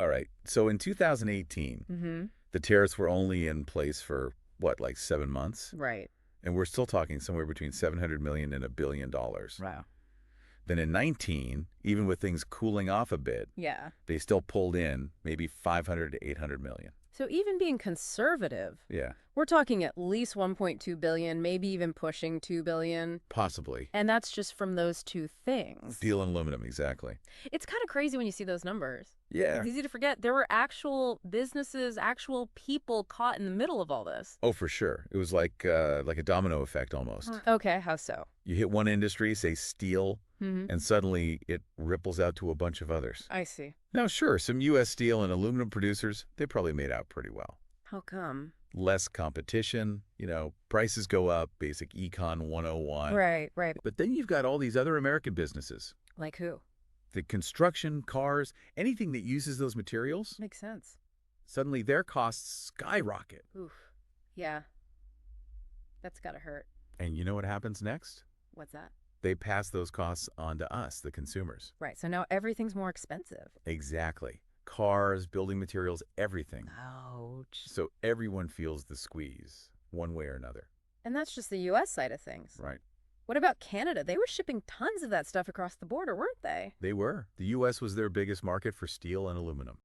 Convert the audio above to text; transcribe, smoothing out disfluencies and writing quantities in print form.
All right. So in 2018, Mm-hmm. the tariffs were only in place for what, like 7 months? Right. And we're still talking somewhere between 700 million and $1 billion. Wow. Then in 19, even with things cooling off a bit, Yeah. they still pulled in maybe 500 to 800 million. So even being conservative, Yeah, we're talking at least 1.2 billion, maybe even pushing 2 billion. possibly. And that's just from those two things. Steel and aluminum, exactly. It's kind of crazy when you see those numbers. Yeah. It's easy to forget there were actual businesses, actual people caught in the middle of all this. Oh, for sure. It was like a domino effect almost. Okay, how so? You hit one industry, say steel, Mm-hmm. and suddenly it ripples out to a bunch of others. I see. Now, sure, some U.S. steel and aluminum producers, they probably made out pretty well. How come? Less competition, prices go up, basic Econ 101. Right, right. But then you've got all these other American businesses. Like who? The construction, cars, anything that uses those materials, Makes sense. suddenly their costs skyrocket. Oof. Yeah, that's gotta hurt. And you know what happens next? What's that? They pass those costs on to us, the consumers. Right, so now everything's more expensive. Exactly. Cars, building materials, everything. Ouch. So everyone feels the squeeze, one way or another. And that's just the U.S. side of things. Right. What about Canada? They were shipping tons of that stuff across the border, weren't they? They were. The U.S. was their biggest market for steel and aluminum.